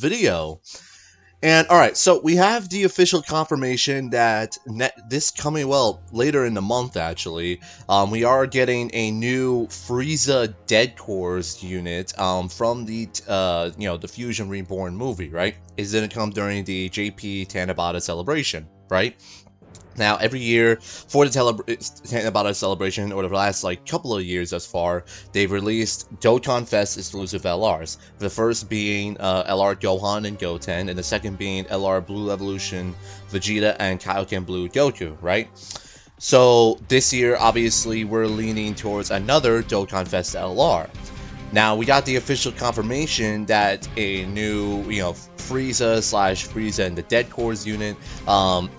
video. And alright, so we have the official confirmation that this coming, well, later in the month actually, we are getting a new Frieza Dead Cores unit from the, the Fusion Reborn movie, right? It's going to come during the JP Tanabata celebration, right? Now, every year for the Tanabata celebration, or the last couple of years thus far, they've released Dokkan Fest exclusive LRs. The first being LR Gohan and Goten, and the second being LR Blue Evolution Vegeta and Kaioken Blue Goku, right? So this year, obviously, we're leaning towards another Dokkan Fest LR. Now, we got the official confirmation that a new, Frieza and the Dead Cores unit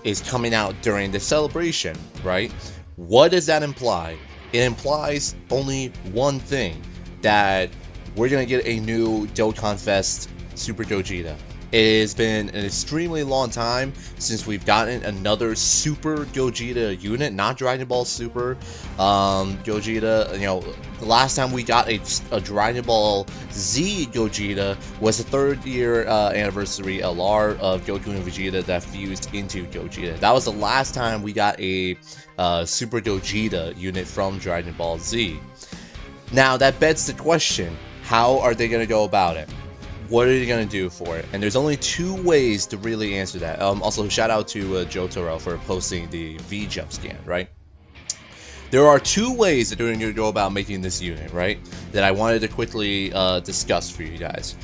is coming out during the celebration, right? What does that imply? It implies only one thing, that we're going to get a new Dokkan Fest Super Gogeta. It has been an extremely long time since we've gotten another Super Gogeta unit, not Dragon Ball Super Gogeta. The last time we got a Dragon Ball Z Gogeta was the 3rd year anniversary LR of Goku and Vegeta that fused into Gogeta. That was the last time we got a Super Gogeta unit from Dragon Ball Z. Now, that begs the question, how are they going to go about it? What are you going to do for it? And there's only 2 ways to really answer that. Also, shout out to Jotaro for posting the V-Jump scan, right? There are 2 ways that they're going to go about making this unit, right? That I wanted to quickly discuss for you guys.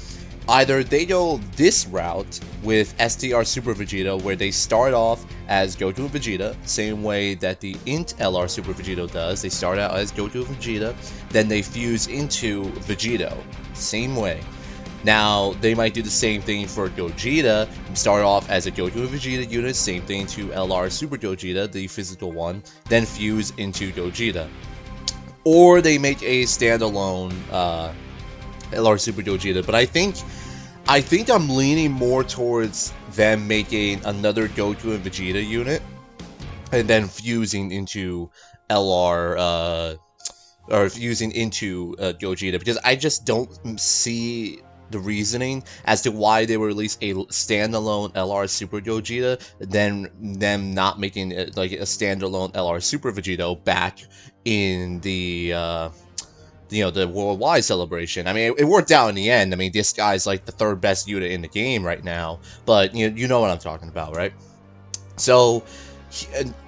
Either they go this route with STR Super Vegeta, where they start off as Goku and Vegeta, same way that the Int LR Super Vegeta does. They start out as Goku and Vegeta, then they fuse into Vegito, same way. Now, they might do the same thing for Gogeta, start off as a Goku and Vegeta unit, same thing to LR Super Gogeta, the physical one, then fuse into Gogeta. Or they make a standalone LR Super Gogeta, but I think I'm leaning more towards them making another Goku and Vegeta unit, and then fusing into LR, or fusing into Gogeta, because I just don't see the reasoning as to why they would release a standalone LR Super Gogeta, then them not making it like a standalone LR Super Vegito back in the the worldwide celebration. I mean, it worked out in the end. I mean, this guy's like the 3rd best unit in the game right now, but you know what I'm talking about, right? So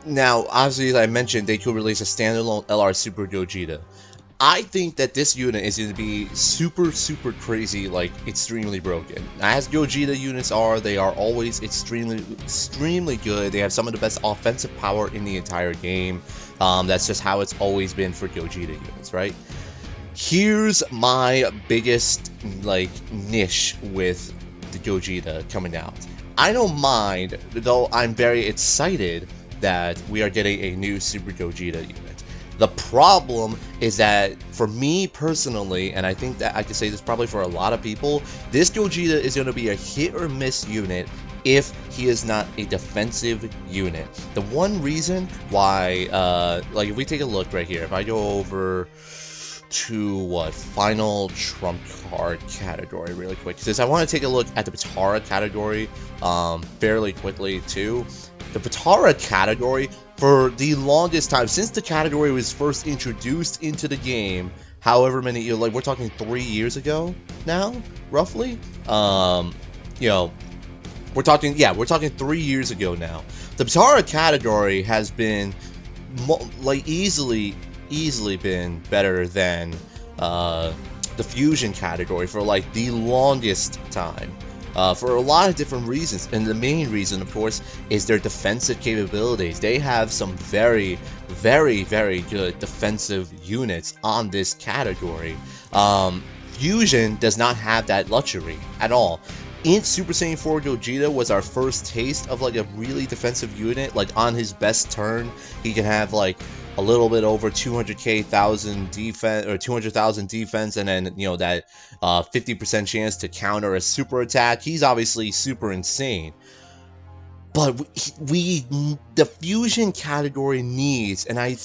now, obviously, as I mentioned, they could release a standalone LR Super Gogeta. I think that this unit is going to be super, super crazy, extremely broken. As Gogeta units are, they are always extremely, extremely good. They have some of the best offensive power in the entire game. That's just how it's always been for Gogeta units, right? Here's my biggest, niche with the Gogeta coming out. I don't mind, though I'm very excited that we are getting a new Super Gogeta unit. The problem is that, for me personally, and I think that I can say this probably for a lot of people, this Gogeta is going to be a hit or miss unit if he is not a defensive unit. The one reason why, if we take a look right here, if I go over to final trump card category really quick, because I want to take a look at the Potara category fairly quickly too. The Potara category, for the longest time, since the category was first introduced into the game, however many, we're talking 3 years ago now, roughly. We're talking 3 years ago now. The Potara category has been easily been better than the Fusion category for the longest time. For a lot of different reasons, and the main reason, of course, is their defensive capabilities. They have some very, very, very good defensive units on this category. Fusion does not have that luxury at all. In Super Saiyan 4 Gogeta was our first taste of a really defensive unit. On his best turn, he can have a little bit over 200,000 defense, or 200,000 defense, and then that 50% chance to counter a super attack. He's obviously super insane. But the Fusion category needs, and I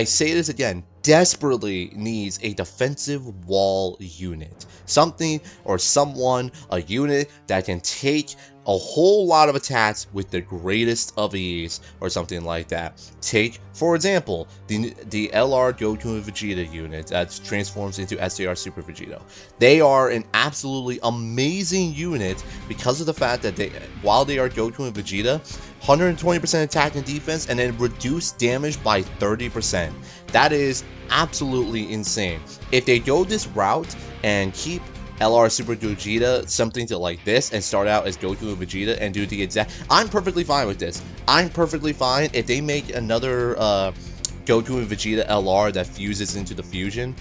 say this again, desperately needs a defensive wall unit. Something or someone, a unit that can take a whole lot of attacks with the greatest of ease, or something like that. Take, for example, the LR Goku and Vegeta unit that transforms into SDR Super Vegito. They are an absolutely amazing unit because of the fact that while they are Goku and Vegeta, 120% attack and defense, and then reduce damage by 30%. That is absolutely insane. If they go this route and keep LR Super Gogeta something to like this and start out as Goku and Vegeta and do the exact, I'm perfectly fine with this. I'm perfectly fine if they make another Goku and Vegeta LR that fuses into the fusion.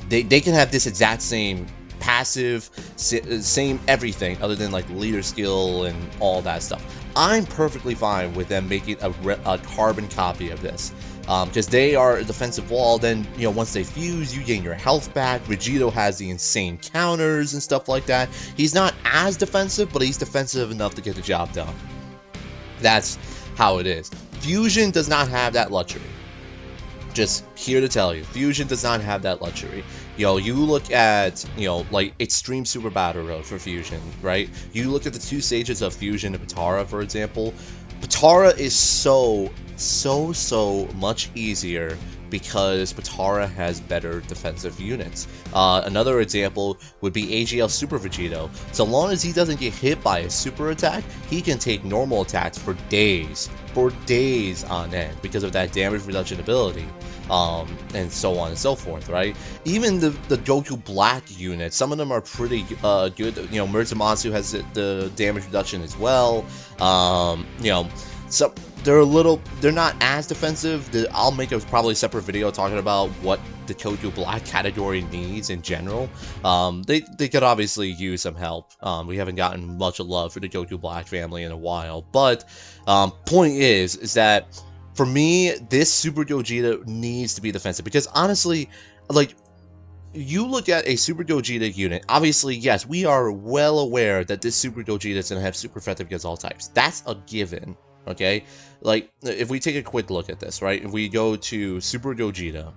They can have this exact same passive, same everything other than like leader skill and all that stuff. I'm perfectly fine with them making a carbon copy of this. Because they are a defensive wall, then, you know, once they fuse, you gain your health back. Vegito has the insane counters and stuff like that. He's not as defensive, but he's defensive enough to get the job done. That's how it is. Fusion does not have that luxury. Just here to tell you, Fusion does not have that luxury. You know, you look at, you know, like Extreme Super Battle Road for Fusion, right? You look at the 2 stages of Fusion and Potara, for example. Potara is so much easier because Potara has better defensive units. Another example would be AGL Super Vegito. So long as he doesn't get hit by a super attack, he can take normal attacks for days on end because of that damage reduction ability. And so on and so forth, right? Even the Goku Black units, some of them are pretty good. You know, Murtamatsu has the damage reduction as well. You know, so they're not as defensive. I'll make probably a separate video talking about what the Goku Black category needs in general. They could obviously use some help. We haven't gotten much love for the Goku Black family in a while, but point is that for me, this Super Gogeta needs to be defensive because honestly, like, you look at a Super Gogeta unit, obviously, yes, we are well aware that this Super Gogeta is going to have super effective against all types. That's a given, okay? Like, if we take a quick look at this, right? If we go to Super Gogeta,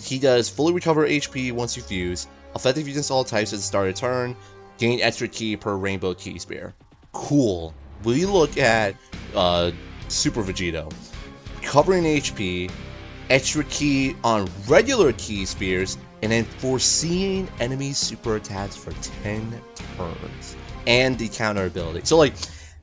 he does fully recover HP once you fuse, effective against all types at the start of turn, gain extra ki per Rainbow Ki Spear. Cool. We look at Super Vegito, covering HP, extra ki on regular ki spears, and then foreseeing enemy super attacks for 10 turns, and the counter ability. So like,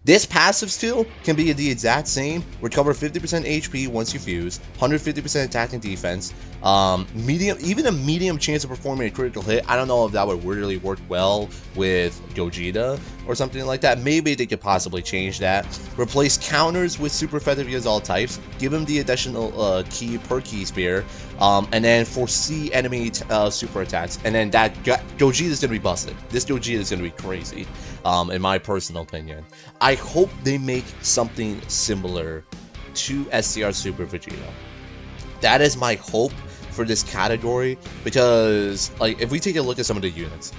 this passive skill can be the exact same. Recover 50% HP once you fuse, 150% attack and defense, even a medium chance of performing a critical hit. I don't know if that would really work well with Gogeta or something like that. Maybe they could possibly change that. Replace counters with super effective against all types. Give him the additional ki per ki spear, and then foresee enemy super attacks. And then that Gogeta is gonna be busted. This Gogeta is gonna be crazy, in my personal opinion. I hope they make something similar to SCR Super Vegeta. That is my hope for this category, because like, if we take a look at some of the units,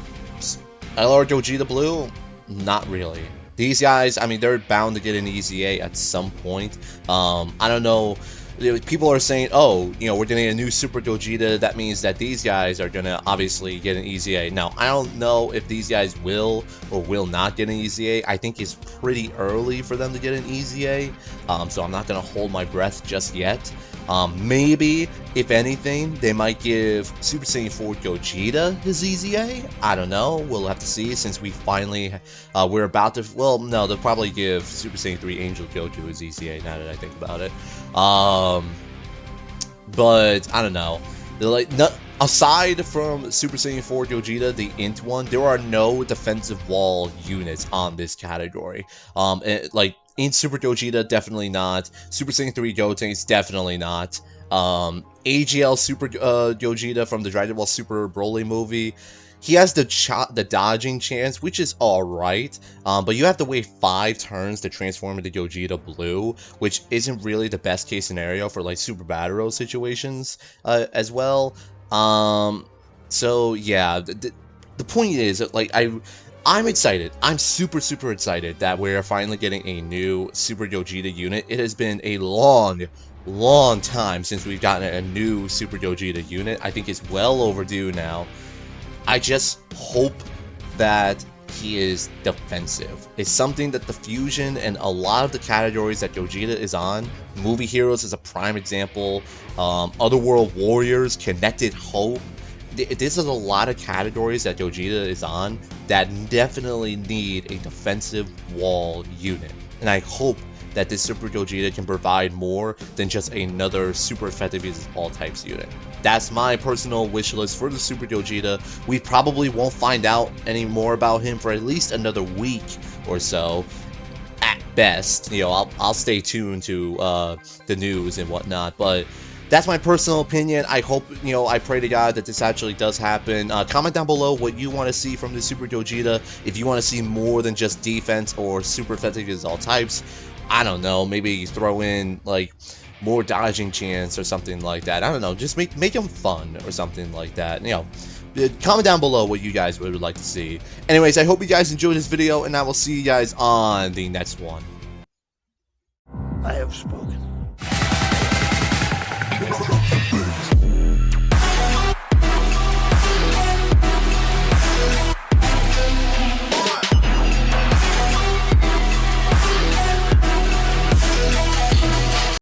LR Gogeta Blue, not really. These guys, I mean, they're bound to get an EZA at some point. I don't know. People are saying, oh, you know, we're getting a new Super Gogeta. That means that these guys are going to obviously get an EZA. Now, I don't know if these guys will or will not get an EZA. I think it's pretty early for them to get an EZA. So I'm not going to hold my breath just yet. Maybe, if anything, they might give Super Saiyan 4 Gogeta his EZA. I don't know. We'll have to see, since we finally, we're about to, well, no, they'll probably give Super Saiyan 3 Angel Goku his EZA, now that I think about it. But, I don't know. They're like, aside from Super Saiyan 4 Gogeta, the Int one, there are no defensive wall units on this category. Like, in Super Gogeta, definitely not. Super Saiyan 3 Gotenks, definitely not. AGL Super Gogeta from the Dragon Ball Super Broly movie, he has the dodging chance, which is alright, but you have to wait 5 turns to transform into Gogeta Blue, which isn't really the best case scenario for like Super Battle Road situations as well. So yeah, the point is that, like, I'm excited. I'm super excited that we're finally getting a new Super Gogeta unit. It has been a long long time since we've gotten a new Super Gogeta unit. I think it's well overdue now. I just hope that he is defensive. It's something that the fusion and a lot of the categories that Gogeta is on, Movie Heroes is a prime example, Otherworld Warriors, Connected Hope, this is a lot of categories that Gogeta is on that definitely need a defensive wall unit. And I hope that this Super Gogeta can provide more than just another super effective as all types unit. That's my personal wish list for the Super Gogeta. We probably won't find out any more about him for at least another week or so, at best. You know, I'll stay tuned to the news and whatnot, but that's my personal opinion. I hope, you know, I pray to God that this actually does happen. Comment down below what you want to see from the Super Gogeta. If you want to see more than just defense or super effective as all types, I don't know, maybe throw in like more dodging chance or something like that. I don't know, just make them fun or something like that. You know, comment down below what you guys would like to see. Anyways, I hope you guys enjoyed this video, and I will see you guys on the next one. I have spoken.